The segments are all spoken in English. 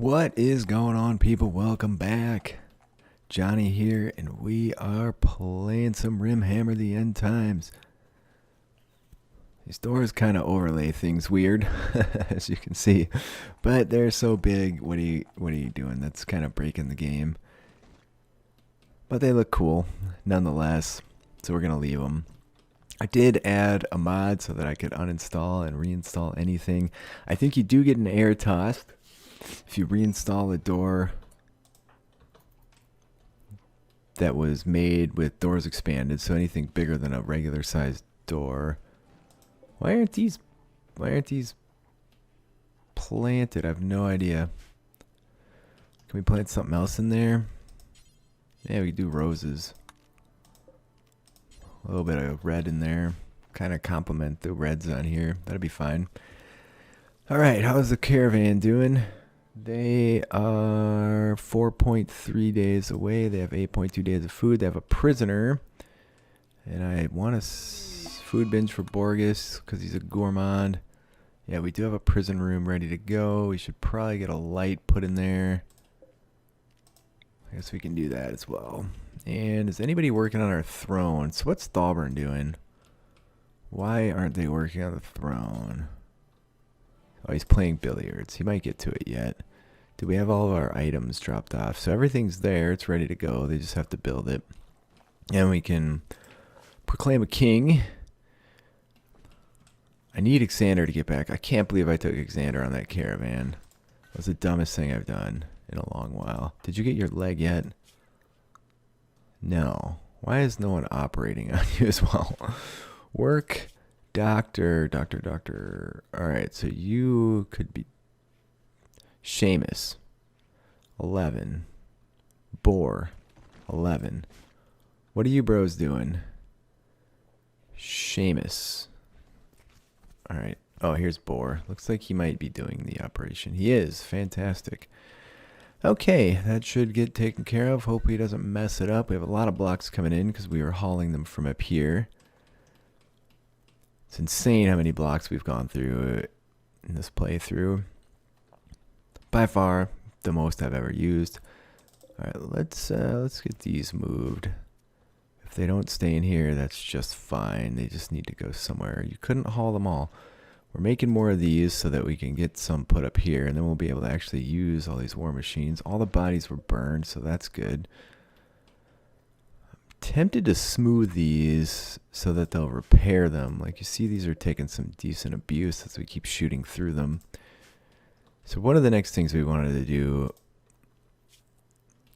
What is going on, people? Welcome back. Johnny here, and we are playing some Rimhammer the End Times. These doors kind of overlay things weird, as you can see, but they're so big. What are you doing? That's kind of breaking the game. But they look cool, nonetheless, so we're going to leave them. I did add a mod so that I could uninstall and reinstall anything. I think you do get an air toss if you reinstall a door that was made with doors expanded, so anything bigger than a regular sized door. Why aren't these planted? I have no idea. Can we plant something else in there? Yeah, we do roses. A little bit of red in there. Kind of complement the reds on here. That'll be fine. Alright, how's the caravan doing? They are 4.3 days away. They have 8.2 days of food. They have a prisoner. And I want a food binge for Borges because he's a gourmand. Yeah, we do have a prison room ready to go. We should probably get a light put in there. I guess we can do that as well. And is anybody working on our throne? So what's Thalburn doing? Why aren't they working on the throne? Oh, he's playing billiards. He might get to it yet. Do we have all of our items dropped off? So everything's there. It's ready to go. They just have to build it. And we can proclaim a king. I need Xander to get back. I can't believe I took Xander on that caravan. That was the dumbest thing I've done in a long while. Did you get your leg yet? No. Why is no one operating on you as well? Work. Doctor. Alright, so you could be Seamus. 11. Boar. 11. What are you bros doing? Seamus. Alright. Oh, here's Boar. Looks like he might be doing the operation. He is. Fantastic. Okay, that should get taken care of. Hope he doesn't mess it up. We have a lot of blocks coming in because we are hauling them from up here. It's insane how many blocks we've gone through in this playthrough. By far, the most I've ever used. Alright, let's get these moved. If they don't stay in here, that's just fine. They just need to go somewhere. You couldn't haul them all. We're making more of these so that we can get some put up here, and then we'll be able to actually use all these war machines. All the bodies were burned, so that's good. Tempted to smooth these so that they'll repair them. Like you see, these are taking some decent abuse as we keep shooting through them. So one of the next things we wanted to do,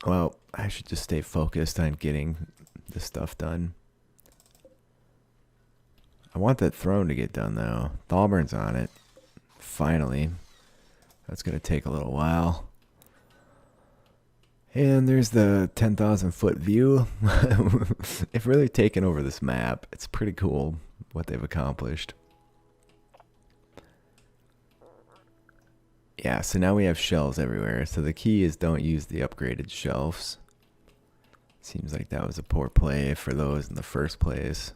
well, I should just stay focused on getting this stuff done. I want that throne to get done though. Thalburn's on it. Finally. That's going to take a little while. And there's the 10,000 foot view. They've really taken over this map. It's pretty cool what they've accomplished. Yeah, so now we have shelves everywhere. So the key is don't use the upgraded shelves. Seems like that was a poor play for those in the first place.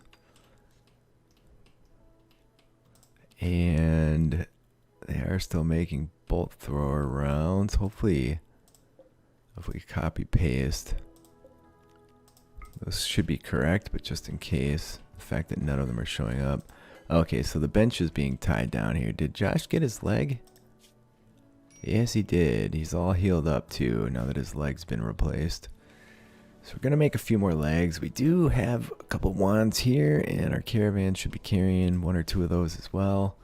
And they are still making bolt thrower rounds. Hopefully, if we copy paste, those should be correct, but just in case, the fact that none of them are showing up. Okay, so the bench is being tied down here. Did Josh get his leg? Yes, he did. He's all healed up too, now that his leg's been replaced. So we're going to make a few more legs. We do have a couple wands here, and our caravan should be carrying one or two of those as well.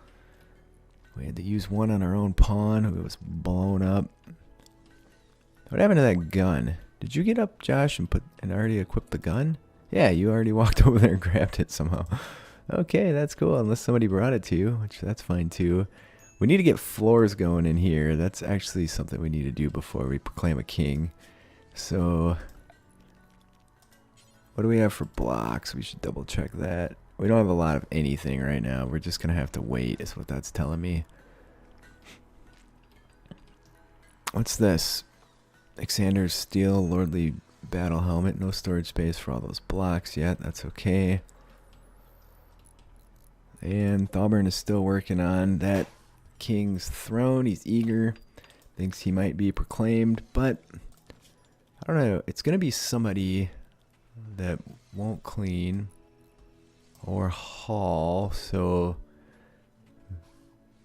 We had to use one on our own pawn who was blown up. What happened to that gun? Did you get up, Josh, and already equip the gun? Yeah, you already walked over there and grabbed it somehow. Okay, that's cool, unless somebody brought it to you, which that's fine too. We need to get floors going in here. That's actually something we need to do before we proclaim a king. So what do we have for blocks? We should double check that. We don't have a lot of anything right now. We're just going to have to wait is what that's telling me. What's this? Xander's steel lordly battle helmet. No storage space for all those blocks yet. That's okay. And Thalburn is still working on that king's throne. He's eager. thinks he might be proclaimed, but I don't know. It's going to be somebody that won't clean or haul. So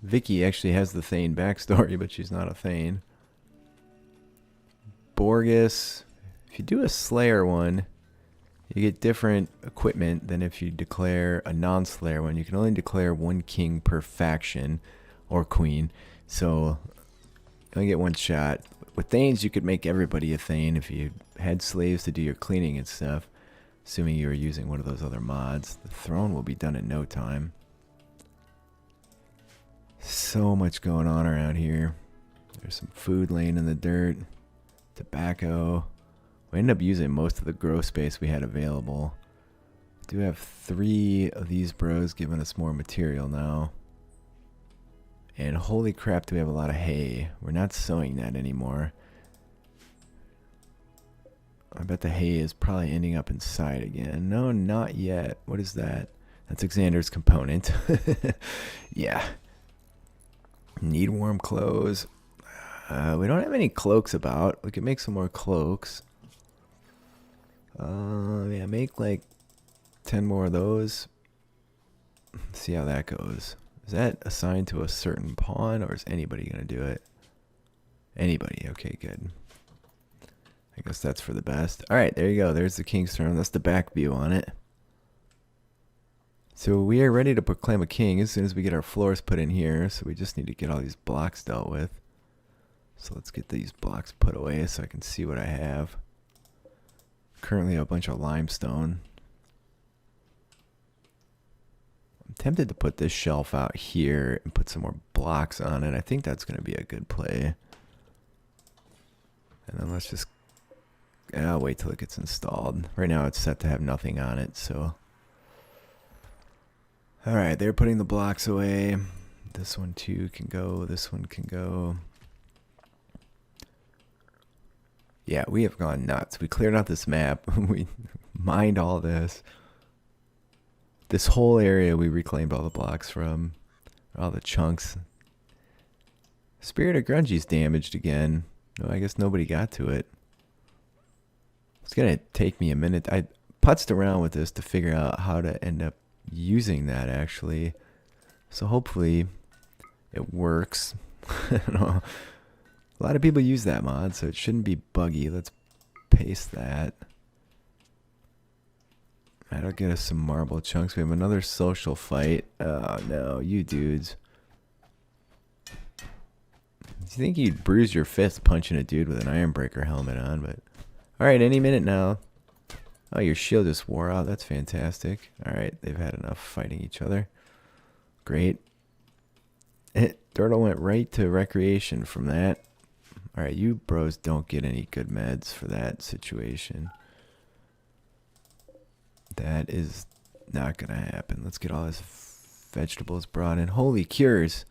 Vicky actually has the Thane backstory, but she's not a Thane. Borgus, if you do a Slayer one, you get different equipment than if you declare a non-Slayer one. You can only declare one king per faction or queen, so you only get one shot. With Thanes, you could make everybody a Thane if you had slaves to do your cleaning and stuff, assuming you were using one of those other mods. The throne will be done in no time. So much going on around here. There's some food laying in the dirt, tobacco. We ended up using most of the grow space we had available. We do have 3 of these bros giving us more material now. And holy crap, do we have a lot of hay. We're not sowing that anymore. I bet the hay is probably ending up inside again. No, not yet. What is that? That's Xander's component. Yeah. Need warm clothes. We don't have any cloaks about. We could make some more cloaks. Yeah, make like 10 more of those. See how that goes. Is that assigned to a certain pawn, or is anybody going to do it? Anybody. Okay, good. I guess that's for the best. Alright, there you go. There's the King's Throne. That's the back view on it. So we are ready to proclaim a king as soon as we get our floors put in here. So we just need to get all these blocks dealt with. So let's get these blocks put away so I can see what I have. Currently a bunch of limestone. I'm tempted to put this shelf out here and put some more blocks on it. I think that's going to be a good play. And then let's just... I'll wait till it gets installed. Right now it's set to have nothing on it, so... Alright, they're putting the blocks away. This one too can go. This one can go. Yeah, we have gone nuts. We cleared out this map. We mined all this. This whole area we reclaimed all the blocks from. All the chunks. Spirit of Grungy's damaged again. No, I guess nobody got to it. It's going to take me a minute. I putzed around with this to figure out how to end up using that actually. So hopefully it works. I don't know. A lot of people use that mod, so it shouldn't be buggy. Let's paste that. That'll get us some marble chunks. We have another social fight. Oh no, you dudes. You think you'd bruise your fist punching a dude with an Ironbreaker helmet on, but... Alright, any minute now. Oh, your shield just wore out. That's fantastic. Alright, they've had enough fighting each other. Great. Dirtle went right to recreation from that. Alright, you bros don't get any good meds for that situation. That is not going to happen. Let's get all this vegetables brought in. Holy cures.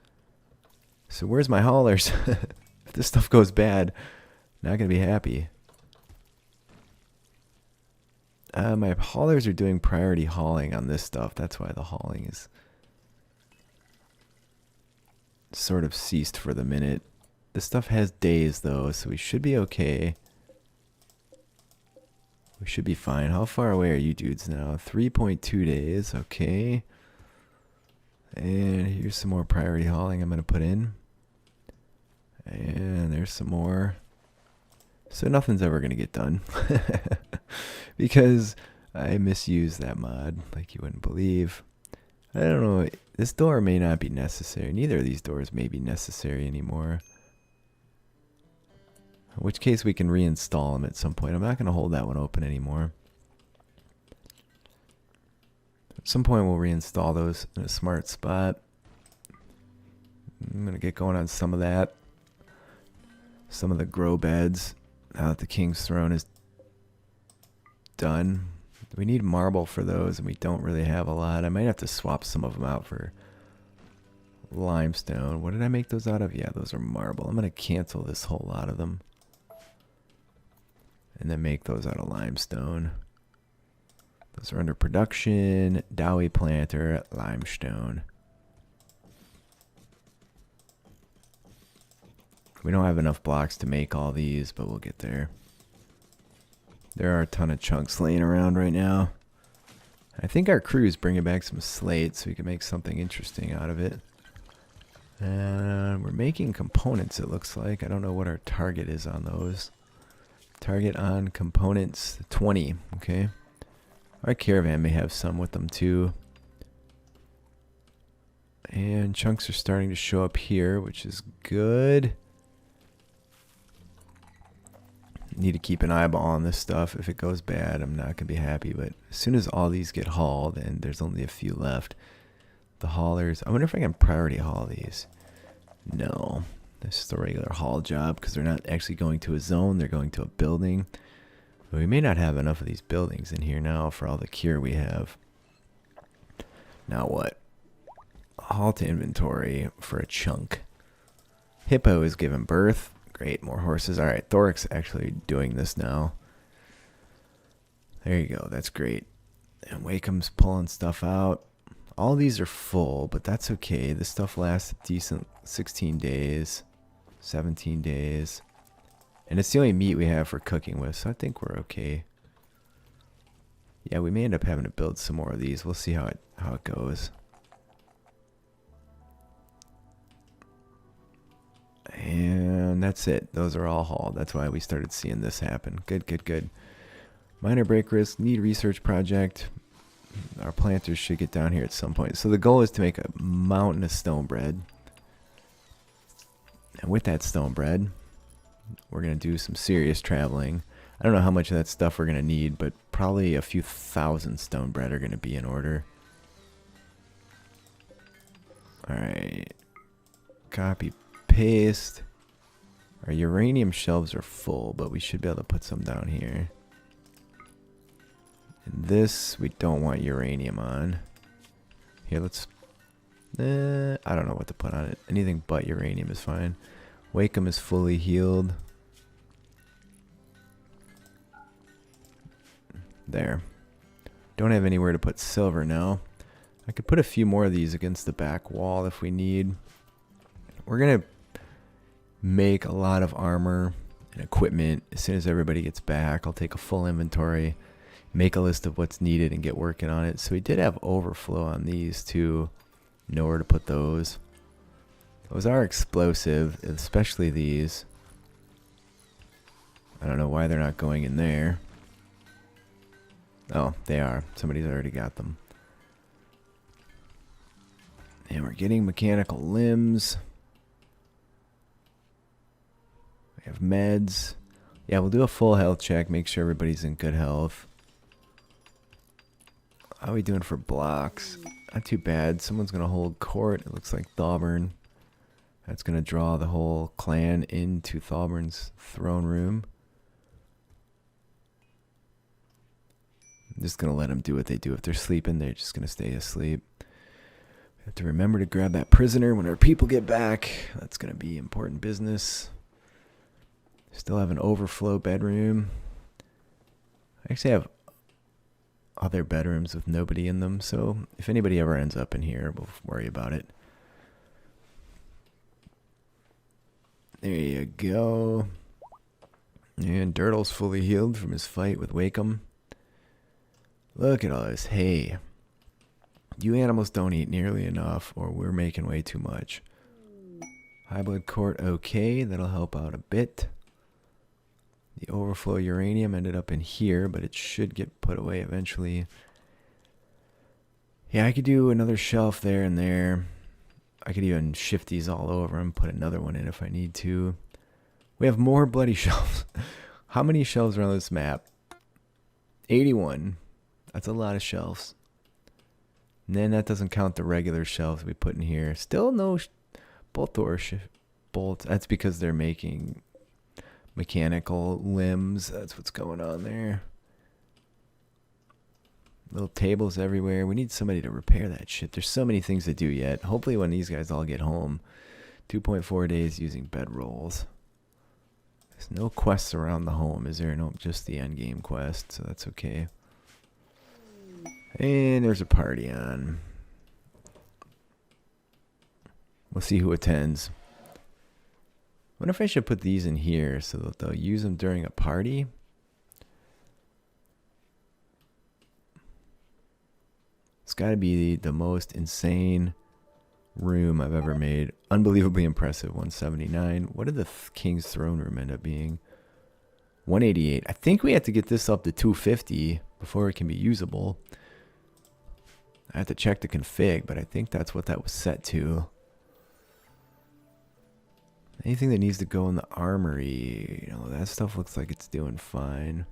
So where's my haulers? If this stuff goes bad, not going to be happy. My haulers are doing priority hauling on this stuff. That's why the hauling is sort of ceased for the minute. This stuff has days though, so we should be okay. We should be fine. How far away are you dudes now? 3.2 days. Okay. And here's some more priority hauling I'm going to put in. And there's some more. So nothing's ever going to get done. Because I misused that mod like you wouldn't believe. I don't know. This door may not be necessary. Neither of these doors may be necessary anymore. In which case we can reinstall them at some point. I'm not going to hold that one open anymore. At some point we'll reinstall those in a smart spot. I'm going to get going on some of that. Some of the grow beds. Now that the King's Throne is done. We need marble for those, and we don't really have a lot. I might have to swap some of them out for limestone. What did I make those out of? Yeah, those are marble. I'm going to cancel this whole lot of them. And then make those out of limestone. Those are under production. Dowie planter, limestone. We don't have enough blocks to make all these, but we'll get there. There are a ton of chunks laying around right now. I think our crew's bringing back some slates so we can make something interesting out of it. And we're making components, it looks like. I don't know what our target is on those. Target on components, 20, okay. Our caravan may have some with them too. And chunks are starting to show up here, which is good. Need to keep an eyeball on this stuff. If it goes bad, I'm not going to be happy. But as soon as all these get hauled, and there's only a few left, the haulers... I wonder if I can priority haul these. No. This is the regular haul job because they're not actually going to a zone. They're going to a building. But we may not have enough of these buildings in here now for all the cure we have. Now what? Haul to inventory for a chunk. Hippo is giving birth. Great, more horses. Alright, Thoric's actually doing this now. There you go, that's great. And Wakeham's pulling stuff out. All these are full, but that's okay. This stuff lasts a decent 16 days, 17 days. And it's the only meat we have for cooking with, so I think we're okay. Yeah, we may end up having to build some more of these. We'll see how it goes. And that's it. Those are all hauled. That's why we started seeing this happen. Good, good, good. Minor break risk, need research project. Our planters should get down here at some point. So the goal is to make a mountain of stone bread. And with that stone bread, we're going to do some serious traveling. I don't know how much of that stuff we're going to need, but probably a few thousand stone bread are going to be in order. Alright. Copy, paste. Our uranium shelves are full, but we should be able to put some down here. And this, we don't want uranium on. Here, let's... I don't know what to put on it. Anything but uranium is fine. Wakeham is fully healed. There. Don't have anywhere to put silver now. I could put a few more of these against the back wall if we need. We're going to make a lot of armor and equipment as soon as everybody gets back. I'll take a full inventory, make a list of what's needed, and get working on it. So we did have overflow on these too. Know where to put those. Those are explosive, especially these. I don't know why they're not going in there. Oh, they are. Somebody's already got them. And we're getting mechanical limbs. We have meds. Yeah, we'll do a full health check. Make sure everybody's in good health. How are we doing for blocks? Not too bad. Someone's going to hold court. It looks like Thauburn. That's going to draw the whole clan into Thauburn's throne room. I'm just going to let them do what they do. If they're sleeping, they're just going to stay asleep. We have to remember to grab that prisoner when our people get back. That's going to be important business. Still have an overflow bedroom. I actually have other bedrooms with nobody in them, so if anybody ever ends up in here, we'll worry about it. There you go. And Dirtle's fully healed from his fight with Wakeham. Look at all this hay. You animals don't eat nearly enough, or we're making way too much. High blood court, okay. That'll help out a bit. The overflow uranium ended up in here, but it should get put away eventually. Yeah, I could do another shelf there and there. I could even shift these all over and put another one in if I need to. We have more bloody shelves. How many shelves are on this map? 81. That's a lot of shelves. And then that doesn't count the regular shelves we put in here. Still no bolt door bolts. That's because they're making mechanical limbs. That's what's going on there. Little tables everywhere. We need somebody to repair that shit. There's so many things to do yet. Hopefully when these guys all get home. 2.4 days using bed rolls. There's no quests around the home, is there? No, just the end game quest, so that's okay. And there's a party on. We'll see who attends. wonder if I should put these in here so that they'll use them during a party. It's got to be the most insane room I've ever made. Unbelievably impressive. 179. What did the King's Throne Room end up being? 188. I think we have to get this up to 250 before it can be usable. I have to check the config, but I think that's what that was set to. Anything that needs to go in the armory, you know, that stuff looks like it's doing fine.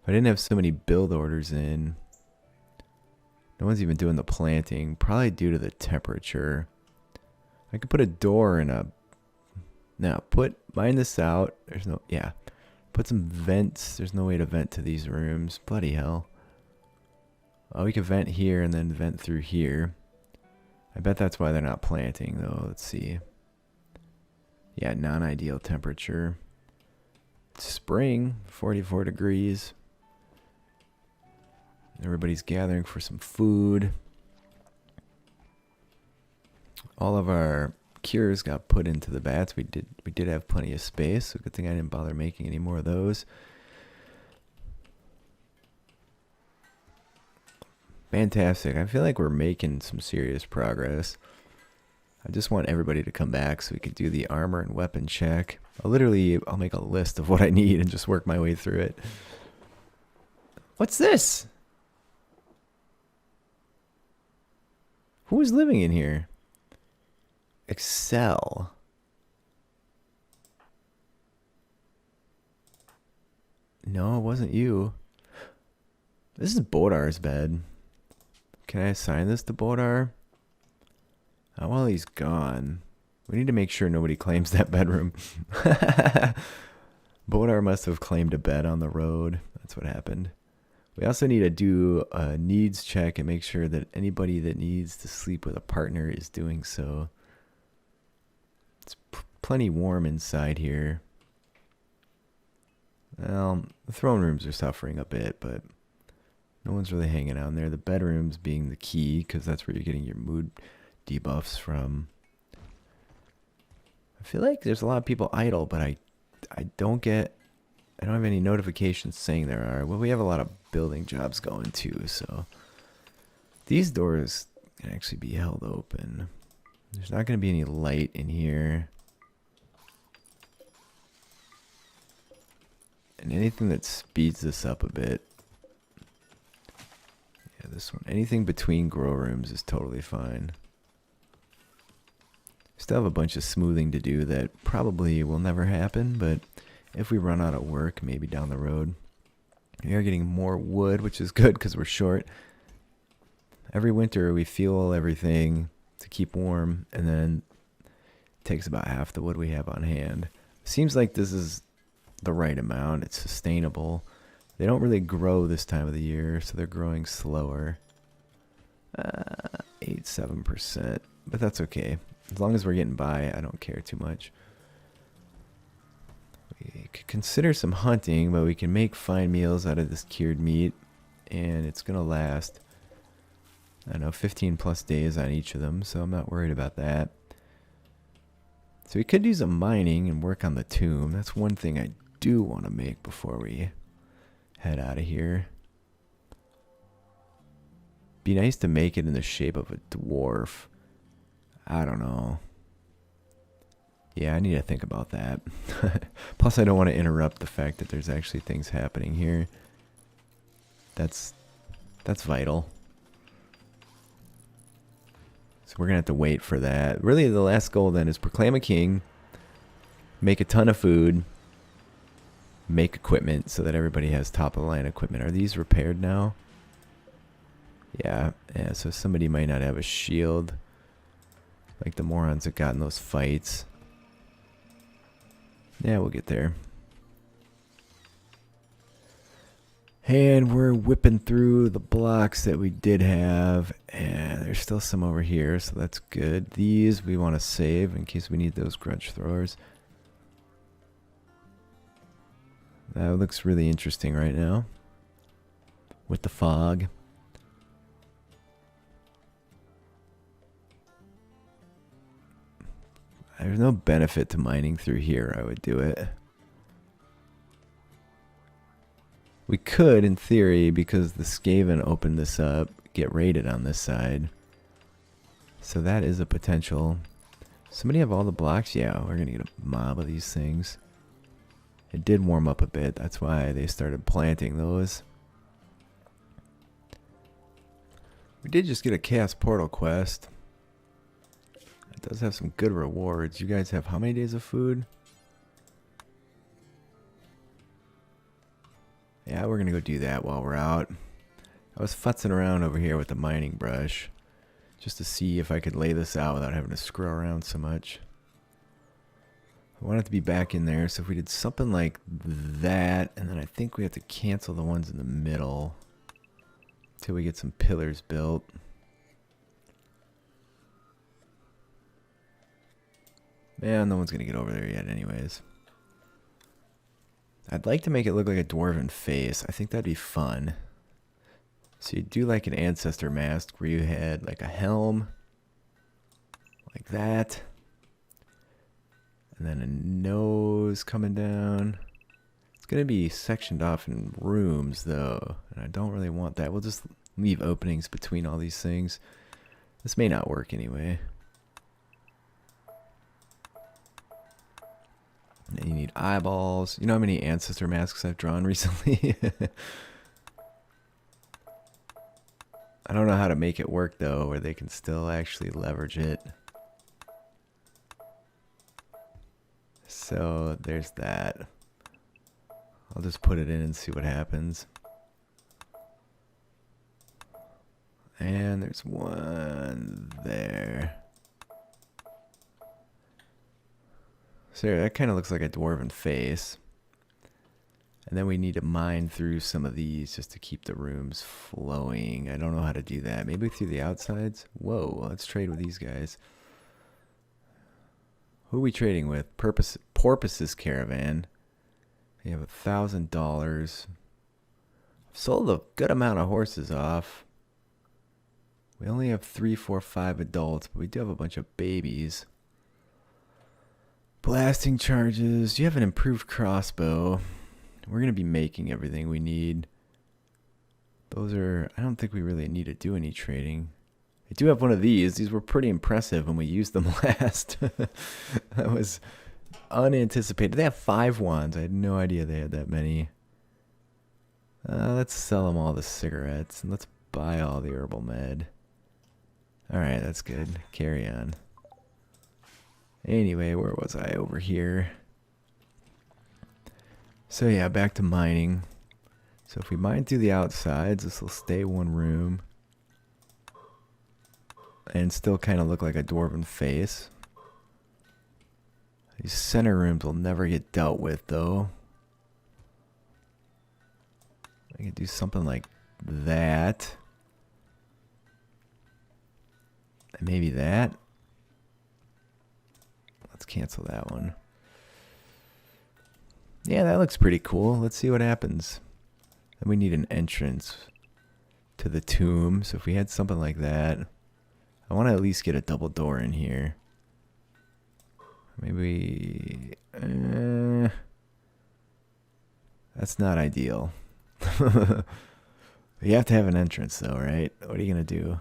If I didn't have so many build orders in, no one's even doing the planting, probably due to the temperature. I could put a door in a, now mine this out. There's no, yeah. Put some vents. There's no way to vent to these rooms. Bloody hell. Oh, we could vent here and then vent through here. I bet that's why they're not planting though. Let's see. Yeah, non-ideal temperature. It's spring, 44 degrees. Everybody's gathering for some food. All of our cures got put into the bats. We did have plenty of space, so good thing I didn't bother making any more of those. Fantastic. I feel like we're making some serious progress. I just want everybody to come back so we could do the armor and weapon check. I'll make a list of what I need and just work my way through it. What's this? Who is living in here? Excel. No, it wasn't you. This is Bodar's bed. Can I assign this to Bodar? Oh, well, he's gone. We need to make sure nobody claims that bedroom. Bodar must have claimed a bed on the road. That's what happened. We also need to do a needs check and make sure that anybody that needs to sleep with a partner is doing so. It's plenty warm inside here. Well, the throne rooms are suffering a bit, but no one's really hanging out in there. The bedrooms being the key, because that's where you're getting your mood debuffs from. I feel like there's a lot of people idle, but I don't have any notifications saying there are. Well, we have a lot of building jobs going too, so these doors can actually be held open. There's not going to be any light in here. And anything that speeds this up a bit. Yeah, this one. Anything between grow rooms is totally fine. Still have a bunch of smoothing to do that probably will never happen, but if we run out of work, maybe down the road. We are getting more wood, which is good because we're short. Every winter we fuel everything to keep warm, and then it takes about half the wood we have on hand. Seems like this is the right amount. It's sustainable. They don't really grow this time of the year, so they're growing slower. 7%, but that's okay. As long as we're getting by, I don't care too much. We could consider some hunting, but we can make fine meals out of this cured meat, and it's going to last, I don't know, 15 plus days on each of them, so I'm not worried about that. So we could do some mining and work on the tomb. That's one thing I do want to make before we head out of here. Be nice to make it in the shape of a dwarf. I don't know. Yeah, I need to think about that. Plus, I don't want to interrupt the fact that there's actually things happening here. That's vital. So we're going to have to wait for that. Really, the last goal then is proclaim a king, make a ton of food, make equipment so that everybody has top-of-the-line equipment. Are these repaired now? Yeah, so somebody might not have a shield. Like the morons that got in those fights. Yeah, we'll get there. And we're whipping through the blocks that we did have. And there's still some over here, so that's good. These we want to save in case we need those grudge throwers. That looks really interesting right now. With the fog. There's no benefit to mining through here. I would do it. We could, in theory, because the Skaven opened this up, get raided on this side. So that is a potential. Somebody have all the blocks? Yeah, we're going to get a mob of these things. It did warm up a bit. That's why they started planting those. We did just get a Chaos Portal quest. It does have some good rewards. You guys have how many days of food? Yeah, we're going to go do that while we're out. I was futzing around over here with the mining brush just to see if I could lay this out without having to screw around so much. I want it to be back in there, so if we did something like that, and then I think we have to cancel the ones in the middle until we get some pillars built. Man, no one's going to get over there yet anyways. I'd like to make it look like a dwarven face. I think that'd be fun. So you do like an ancestor mask where you had like a helm, like that. And then a nose coming down. It's going to be sectioned off in rooms though. And I don't really want that. We'll just leave openings between all these things. This may not work anyway. And then you need eyeballs. You know how many ancestor masks I've drawn recently? I don't know how to make it work though, where they can still actually leverage it. So there's that. I'll just put it in and see what happens. And there's one there. So that kind of looks like a dwarven face. And then we need to mine through some of these just to keep the rooms flowing. I don't know how to do that. Maybe through the outsides? Whoa, let's trade with these guys. Who are we trading with? Porpoise's Caravan. We have $1,000. Sold a good amount of horses off. We only have 3, 4, 5 adults, but we do have a bunch of babies. Blasting charges. You have an improved crossbow. We're going to be making everything we need. Those are... I don't think we really need to do any trading. I do have one of these. These were pretty impressive when we used them last. That was unanticipated. They have 5 wands. I had no idea they had that many. Let's sell them all the cigarettes. And let's buy all the herbal med. Alright, that's good. Carry on. Anyway, where was I? Over here. So yeah, back to mining. So if we mine through the outsides, this will stay one room. And still kind of look like a dwarven face. These center rooms will never get dealt with though. I can do something like that. And maybe that. Let's cancel that one. Yeah, that looks pretty cool. Let's see what happens. Then we need an entrance to the tomb. So if we had something like that, I want to at least get a double door in here. Maybe... that's not ideal. You have to have an entrance though, right? What are you going to do?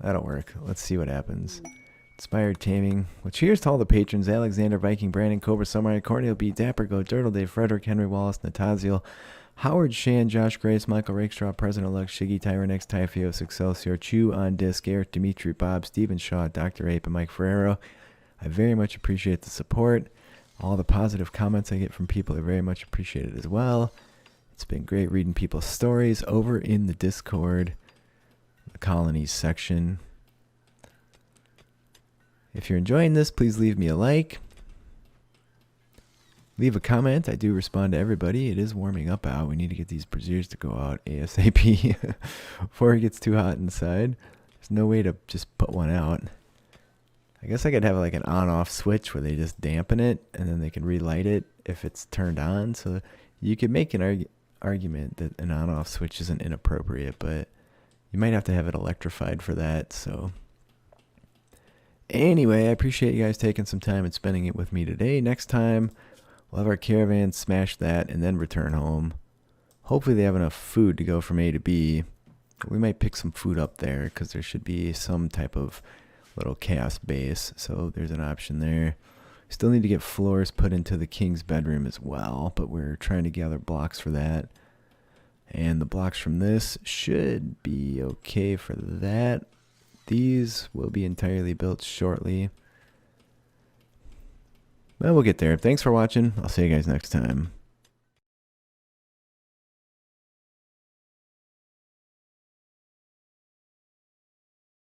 That'll work. Let's see what happens. Inspired Taming. Well, cheers to all the patrons. Alexander, Viking, Brandon, Cobra, Samurai, Cornel B, Dapper, Go, Dirtle, Dave, Frederick, Henry Wallace, Nataziel, Howard Shan, Josh Grace, Michael Rakestraw, President-elect Shiggy, Tyrannex, Typhios, Excelsior, Chew on Disc, Eric, Dimitri, Bob, Stephen Shaw, Dr. Ape, and Mike Ferrero. I very much appreciate the support. All the positive comments I get from people are very much appreciated as well. It's been great reading people's stories over in the Discord, the colonies section. If you're enjoying this, please leave me a like. Leave a comment. I do respond to everybody. It is warming up out. We need to get these braziers to go out ASAP before it gets too hot inside. There's no way to just put one out. I guess I could have like an on-off switch where they just dampen it and then they can relight it if it's turned on. So you could make an argument that an on-off switch isn't inappropriate, but you might have to have it electrified for that. So Anyway, I appreciate you guys taking some time and spending it with me today. Next time, we'll have our caravan smash that and then return home. Hopefully they have enough food to go from A to B. We might pick some food up there because there should be some type of little chaos base. So there's an option there. Still need to get floors put into the king's bedroom as well, but we're trying to gather blocks for that. And the blocks from this should be okay for that. These will be entirely built shortly. Well, we'll get there. Thanks for watching. I'll see you guys next time.